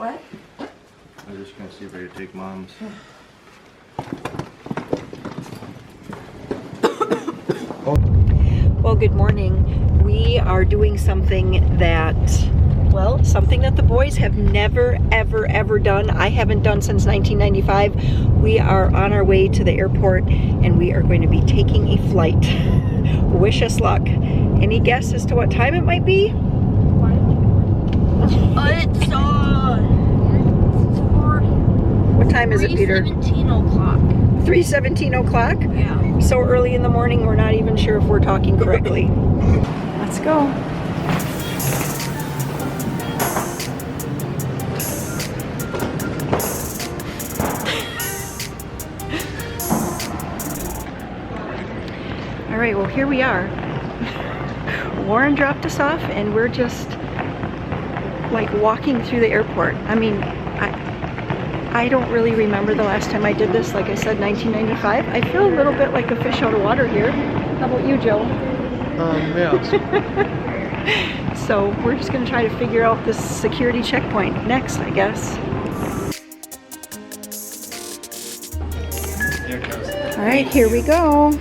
What? I'm just gonna see if I can take Mom's. Well, good morning. We are doing something that, well, something that the boys have never, ever done. I haven't done since 1995. We are on our way to the airport and we are going to be taking a flight. Wish us luck. Any guess as to what time it might be? What time is it, Peter? 3:17 o'clock. 3:17 o'clock? Yeah. So early in the morning, we're not even sure if we're talking correctly. Let's go. All right, well, here we are. Warren dropped us off and we're just like walking through the airport. I mean, I don't really remember the last time I did this. Like I said, 1995. I feel a little bit like a fish out of water here. How about you, Joe? Yeah. So we're just gonna try to figure out this security checkpoint next, I guess. There it goes. All right, here we go.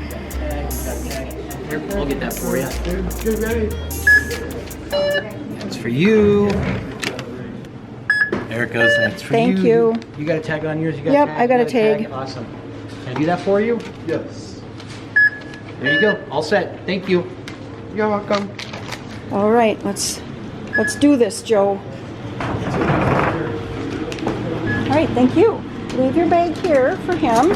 Here, we'll get that for you. That's for you. There it goes. That's for you. Thank you. You got a tag on yours? You got Yep, a tag? I got You a tag. Awesome. Can I do that for you? Yes. There you go. All set. Thank you. You're welcome. All right, let's do this, Joe. All right, thank you. Leave your bag here for him.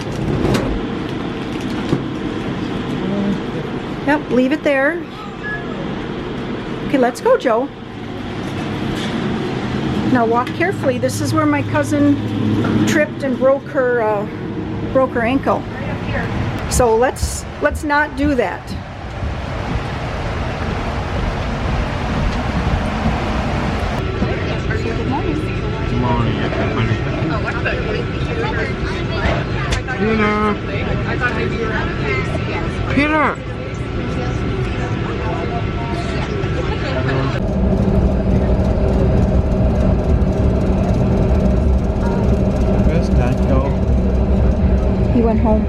Yep, leave it there. Okay, let's go, Joe. Now walk carefully. This is where my cousin tripped and broke her ankle. Right up here. So let's not do that. Good morning. Good morning, everybody. Peter! Peter! Where's Dad go? He went home.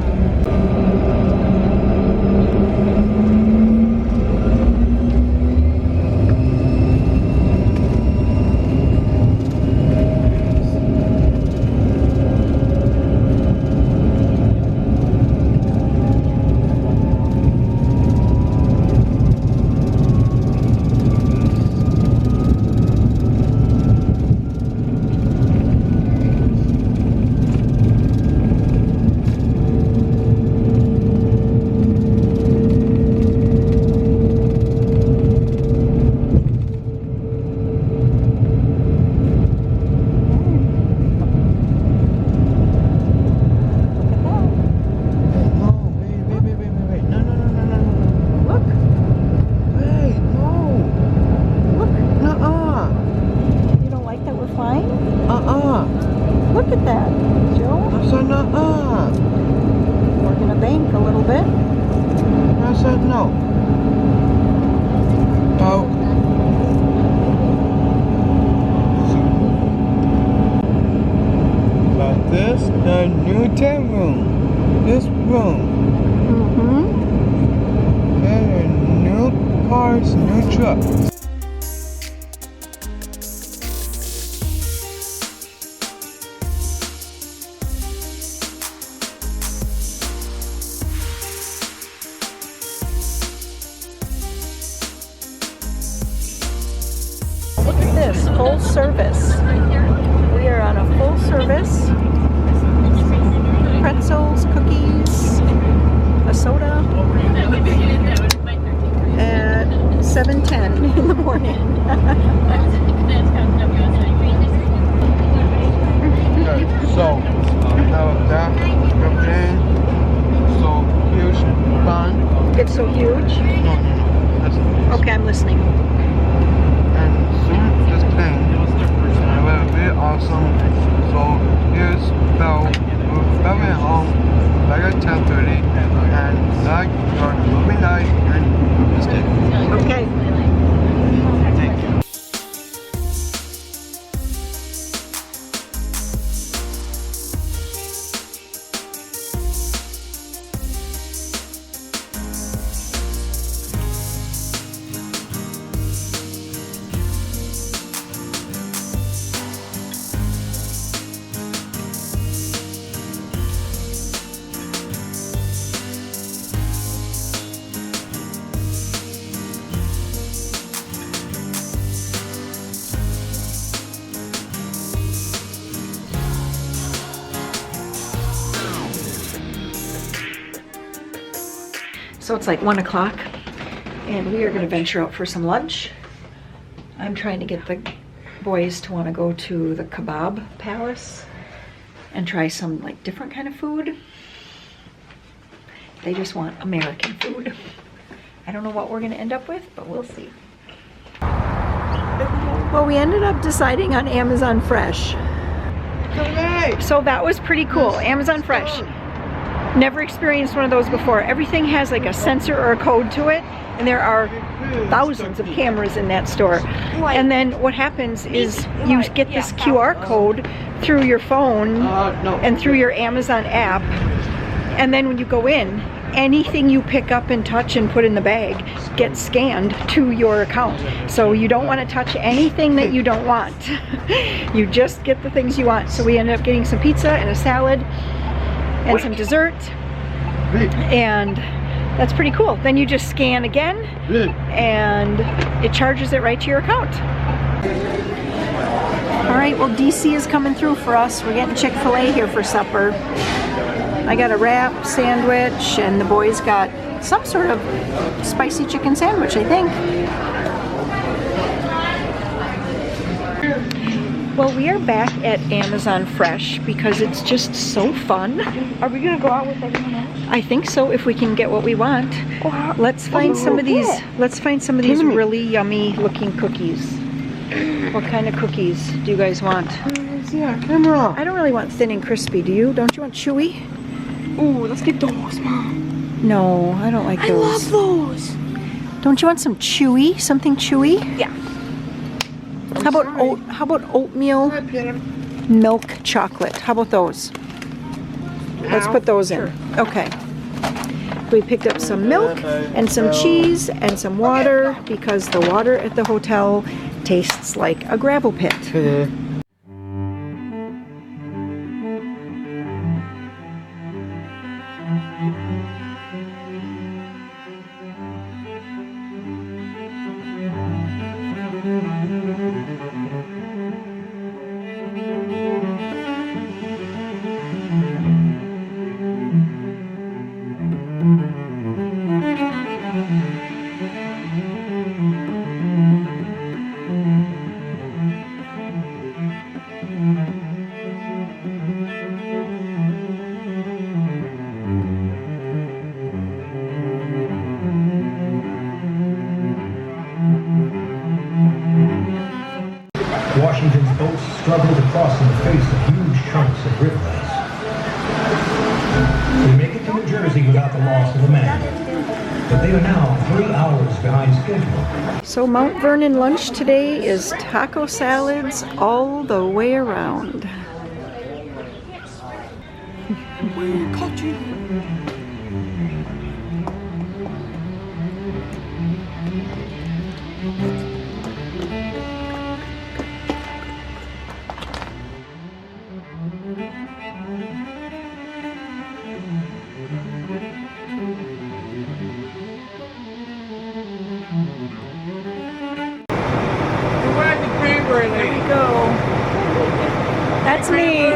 Look at that, Joe. I said no. We're gonna bank a little bit. I said no. Oh. But this the new tent room. This room. Mm-hmm. And new cars, new trucks. Look at this, full service. We are on a full service. Pretzels, cookies, a soda at 7:10 in the morning. Okay, so now that everything so huge fun. It's so huge. No. Listen. Okay, I'm listening. And soon this thing will be awesome. So here's Bell. We're coming home like at 10:30 and like your movie night and mistake. Okay. Thank you. So it's like 1 o'clock, and we are gonna venture out for some lunch. I'm trying to get the boys to want to go to the kebab palace and try some like different kind of food. They just want American food. I don't know what we're gonna end up with, but we'll see. Well, we ended up deciding on Amazon Fresh. So that was pretty cool. Amazon Fresh. Never experienced one of those before. Everything has like a sensor or a code to it, and there are thousands of cameras in that store. And then what happens is you get this QR code through your phone and through your Amazon app, and then when you go in, anything you pick up and touch and put in the bag gets scanned to your account. So you don't want to touch anything that you don't want. You just get the things you want. So we ended up getting some pizza and a salad and some dessert, and that's pretty cool. Then you just scan again and it charges it right to your account. All right, well, DC is coming through for us. We're getting Chick-fil-A here for supper. I got a wrap sandwich, and the boys got some sort of spicy chicken sandwich, I think. Well, we are back at Amazon Fresh because it's just so fun. Are we gonna go out with everyone else? I think so, if we can get what we want. Let's find some of these. Let's find some of these really yummy looking cookies. What kind of cookies do you guys want? Yeah, camera. I don't really want thin and crispy. Do you? Don't you want chewy? Ooh, let's get those, Mom. No, I don't like those. I love those. Don't you want some chewy? Something chewy? Yeah. How about oatmeal milk chocolate? How about those? Let's put those in. Okay. We picked up some milk and some cheese and some water because the water at the hotel tastes like a gravel pit. Washington's boats struggled across in the face of huge chunks of river ice. They make it to New Jersey without the loss of a man, but they are now 3 hours behind schedule. So Mount Vernon lunch today is taco salads all the way around. There we go. That's me.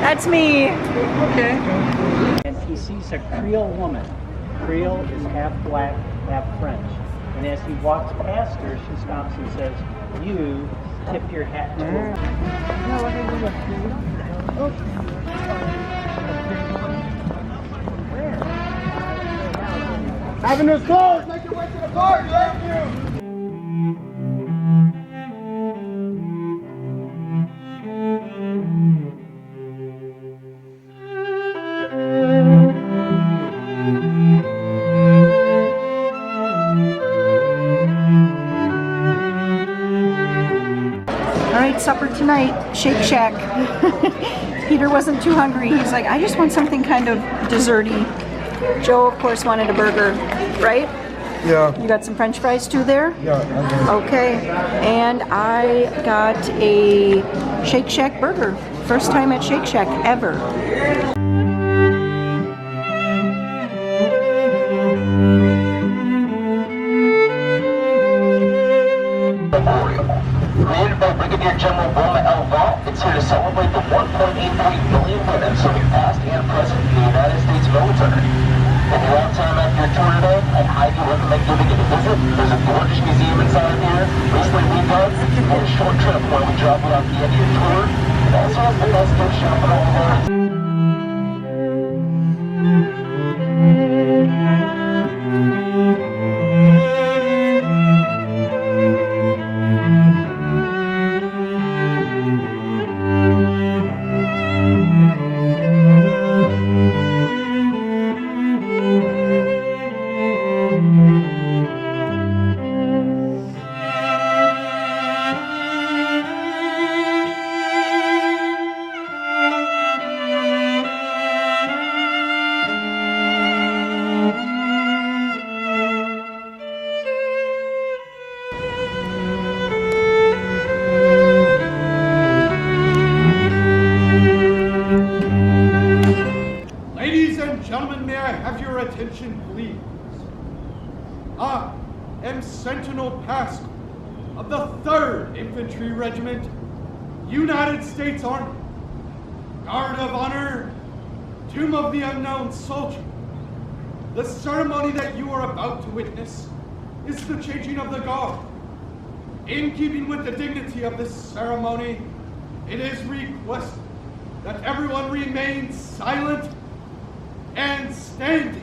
That's me. Okay. And he sees a Creole woman. Creole is half black, half French. And as he walks past her, she stops and says, "You tip your hat to her." Avenue's closed! Make your way to the car! Thank you! Supper tonight, Shake Shack. Peter wasn't too hungry. He's like, I just want something kind of desserty. Joe, of course, wanted a burger, right? Yeah. You got some French fries too there? Yeah. Okay. And I got a Shake Shack burger. First time at Shake Shack ever. Brigadier General Wilma L. Vaught is here to celebrate the 1.83 million women serving past and present in the United States military. If you're on time after your tour today, I drop you off the end of your tour. It also has the best gift shop in all the world. Attention, please. I am Sentinel Pascal of the 3rd Infantry Regiment, United States Army, Guard of Honor, Tomb of the Unknown Soldier. The ceremony that you are about to witness is the changing of the guard. In keeping with the dignity of this ceremony, it is requested that everyone remain silent and standing.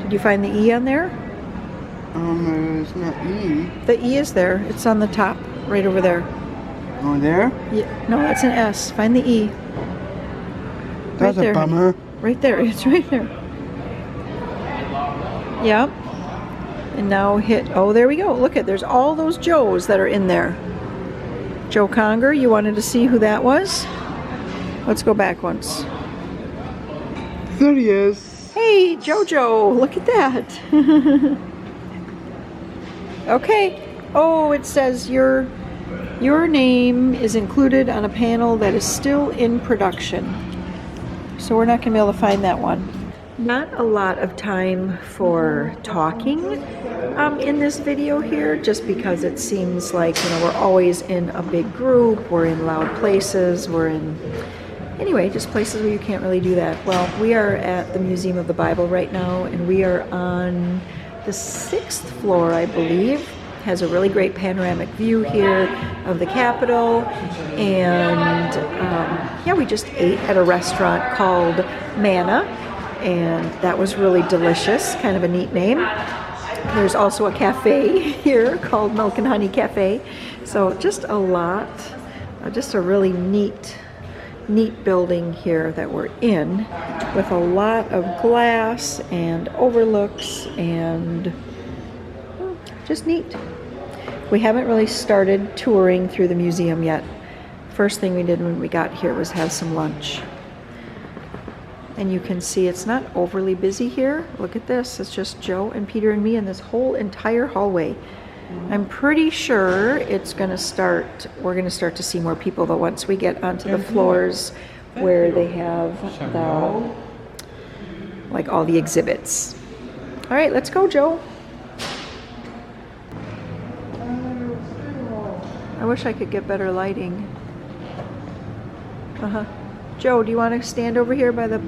Did you find the E on there? It's not E. The E is there. It's on the top, right over there. Oh, there? Yeah. No, that's an S. Find the E. That's right there, a bummer. Right there. It's right there. Yep. And now hit, oh, there we go. Look at, there's all those Joes that are in there. Joe Conger, you wanted to see who that was? Let's go back once. There he is. Hey, Jojo, look at that. Okay. Oh, it says your name is included on a panel that is still in production. So we're not going to be able to find that one. Not a lot of time for talking in this video here, just because it seems like, you know, we're always in a big group, we're in loud places, we're in, anyway, just places where you can't really do that. Well, we are at the Museum of the Bible right now, and we are on the 6th floor, I believe. Has a really great panoramic view here of the Capitol, and yeah, we just ate at a restaurant called Manna, and that was really delicious, kind of a neat name. There's also a cafe here called Milk and Honey Cafe, so just a lot, just a really neat building here that we're in, with a lot of glass and overlooks and just neat. We haven't really started touring through the museum yet. First thing we did when we got here was have some lunch. And you can see it's not overly busy here. Look at this, it's just Joe and Peter and me in this whole entire hallway. I'm pretty sure it's gonna start, we're gonna start to see more people though once we get onto the floors where they have the, like all the exhibits. All right, let's go, Joe. I wish I could get better lighting. Joe, do you want to stand over here by the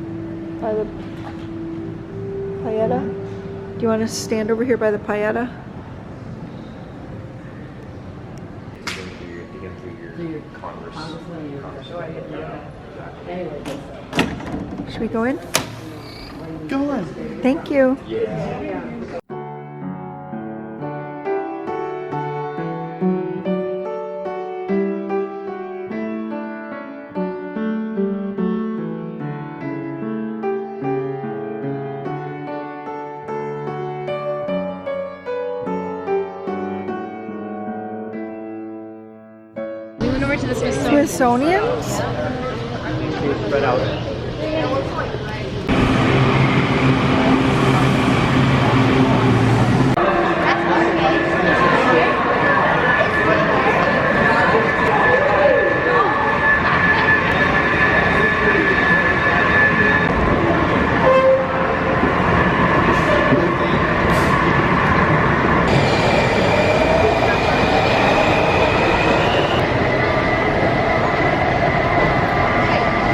paella? Do you want to stand over here by the paella? Should we go in? Go on. Thank you. We went over to the Smithsonian. Smithsonian's? Spread out.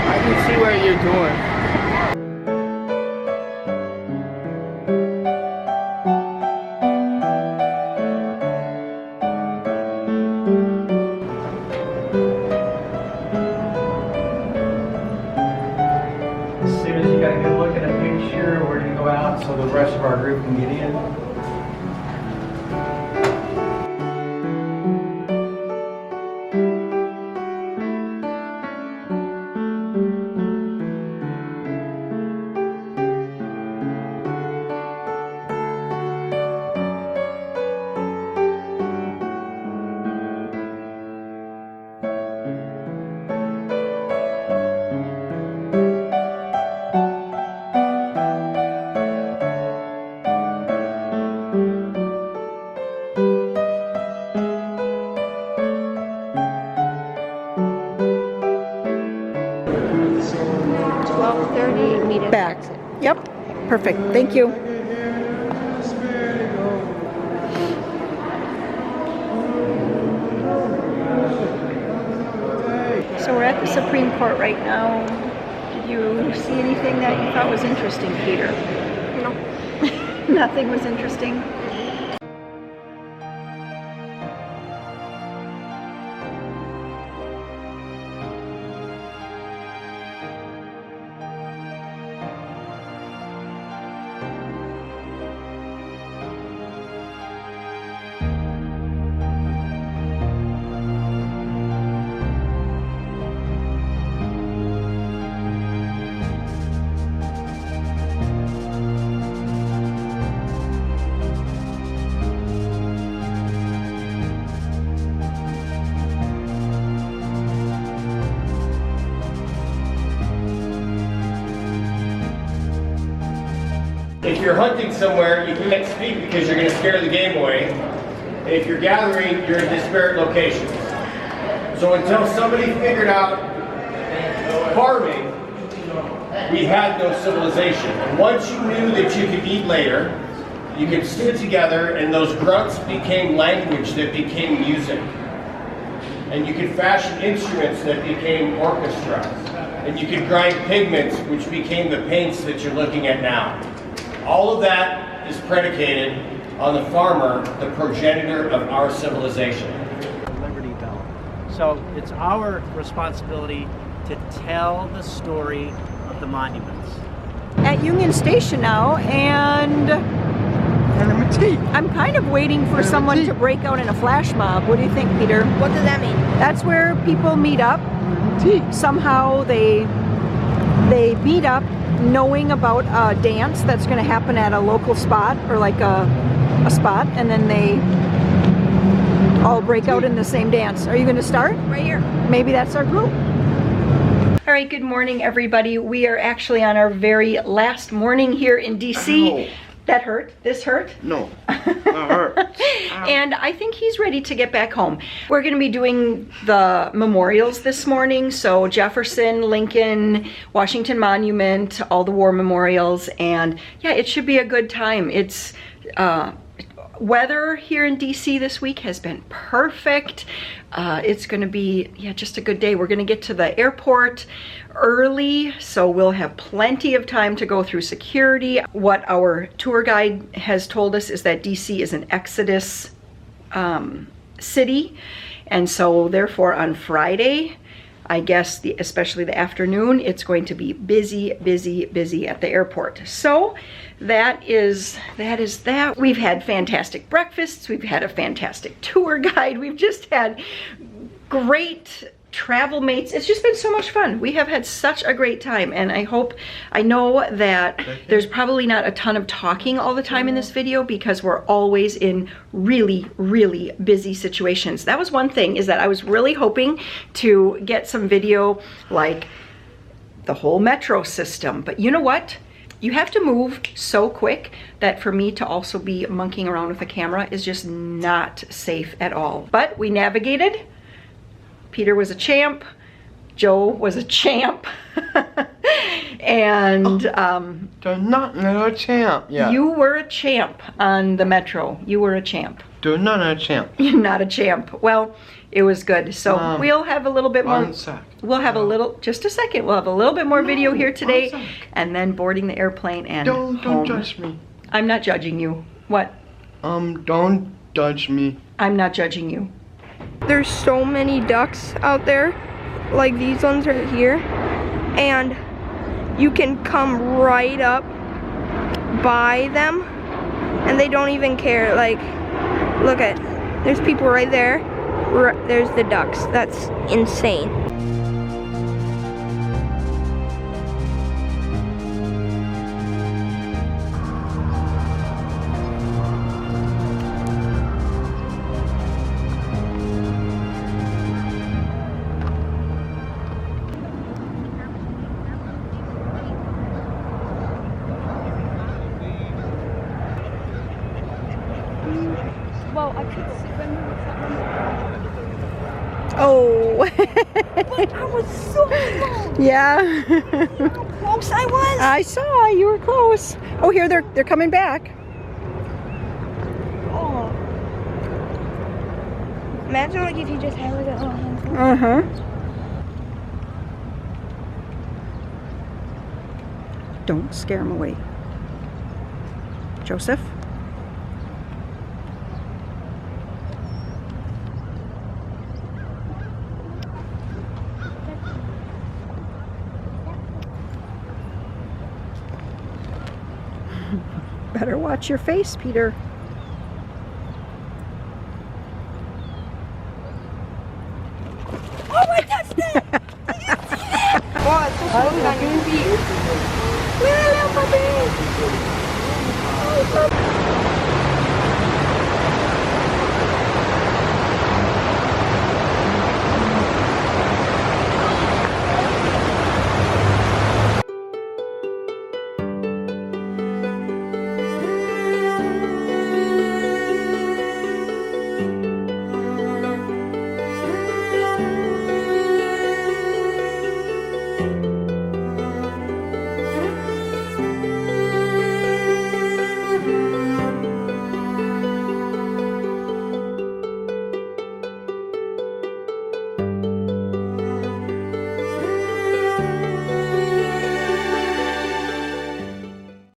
I can see what you're doing. As soon as you got a good look at a picture, we're going to go out so the rest of our group can get in. Back. Yep. Perfect. Thank you. So we're at the Supreme Court right now. Did you see anything that you thought was interesting, Peter? No. Nothing was interesting? If you're hunting somewhere, you can't speak because you're going to scare the game away. And if you're gathering, you're in disparate locations. So until somebody figured out farming, we had no civilization. And once you knew that you could eat later, you could sit together, and those grunts became language that became music. And you could fashion instruments that became orchestras. And you could grind pigments, which became the paints that you're looking at now. All of that is predicated on the farmer, the progenitor of our civilization. Liberty Bell. So it's our responsibility to tell the story of the monuments. At Union Station now, and I'm kind of waiting for someone to break out in a flash mob. What do you think, Peter? What does that mean? That's where people meet up. Somehow they meet up knowing about a dance that's going to happen at a local spot, or like a spot, and then they all break out in the same dance. Are you going to start? Right here. Maybe that's our group. All right, good morning, everybody. We are actually on our very last morning here in DC. That hurt? This hurt? No, that hurt. And I think he's ready to get back home. We're gonna be doing the memorials this morning. So Jefferson, Lincoln, Washington Monument, all the war memorials. And yeah, it should be a good time. It's, weather here in DC this week has been perfect. It's gonna be, yeah, just a good day. We're gonna get to the airport early, so we'll have plenty of time to go through security. What our tour guide has told us is that DC is an exodus city, and so therefore on Friday, I guess especially the afternoon, it's going to be busy, busy, busy at the airport. So that is that. We've had fantastic breakfasts. We've had a fantastic tour guide. We've just had great travel mates. It's just been so much fun. We have had such a great time, and I know that there's probably not a ton of talking all the time in this video because we're always in really, really busy situations. That was one thing, is that I was really hoping to get some video like the whole metro system, but you know what? You have to move so quick that for me to also be monkeying around with a camera is just not safe at all. But we navigated. Peter was a champ. Joe was a champ. And They're not a champ. Yeah. you were a champ on the metro. You were a champ. They're not a champ. You're not a champ. Well, it was good. So we'll have a little bit more. One sec. We'll have a little, just a second. We'll have a little bit more video here today, one sec. and then boarding the airplane and Don't home. judge me. I'm not judging you. What? Don't judge me. I'm not judging you. There's so many ducks out there, like these ones right here, and you can come right up by them and they don't even care. Like, look at, there's people right there. There's the ducks. That's insane. Well, I could swim with something. Oh. But I was so close. Yeah. How close I was. I saw you were close. Oh, here they're coming back. Oh. Imagine like if you just had like a little handful. Uh-huh. Don't scare them away. Joseph? Better watch your face, Peter. Oh, I touched it! Did you see that? Oh, it's so swimming on your feet. Little puppy! Oh, puppy.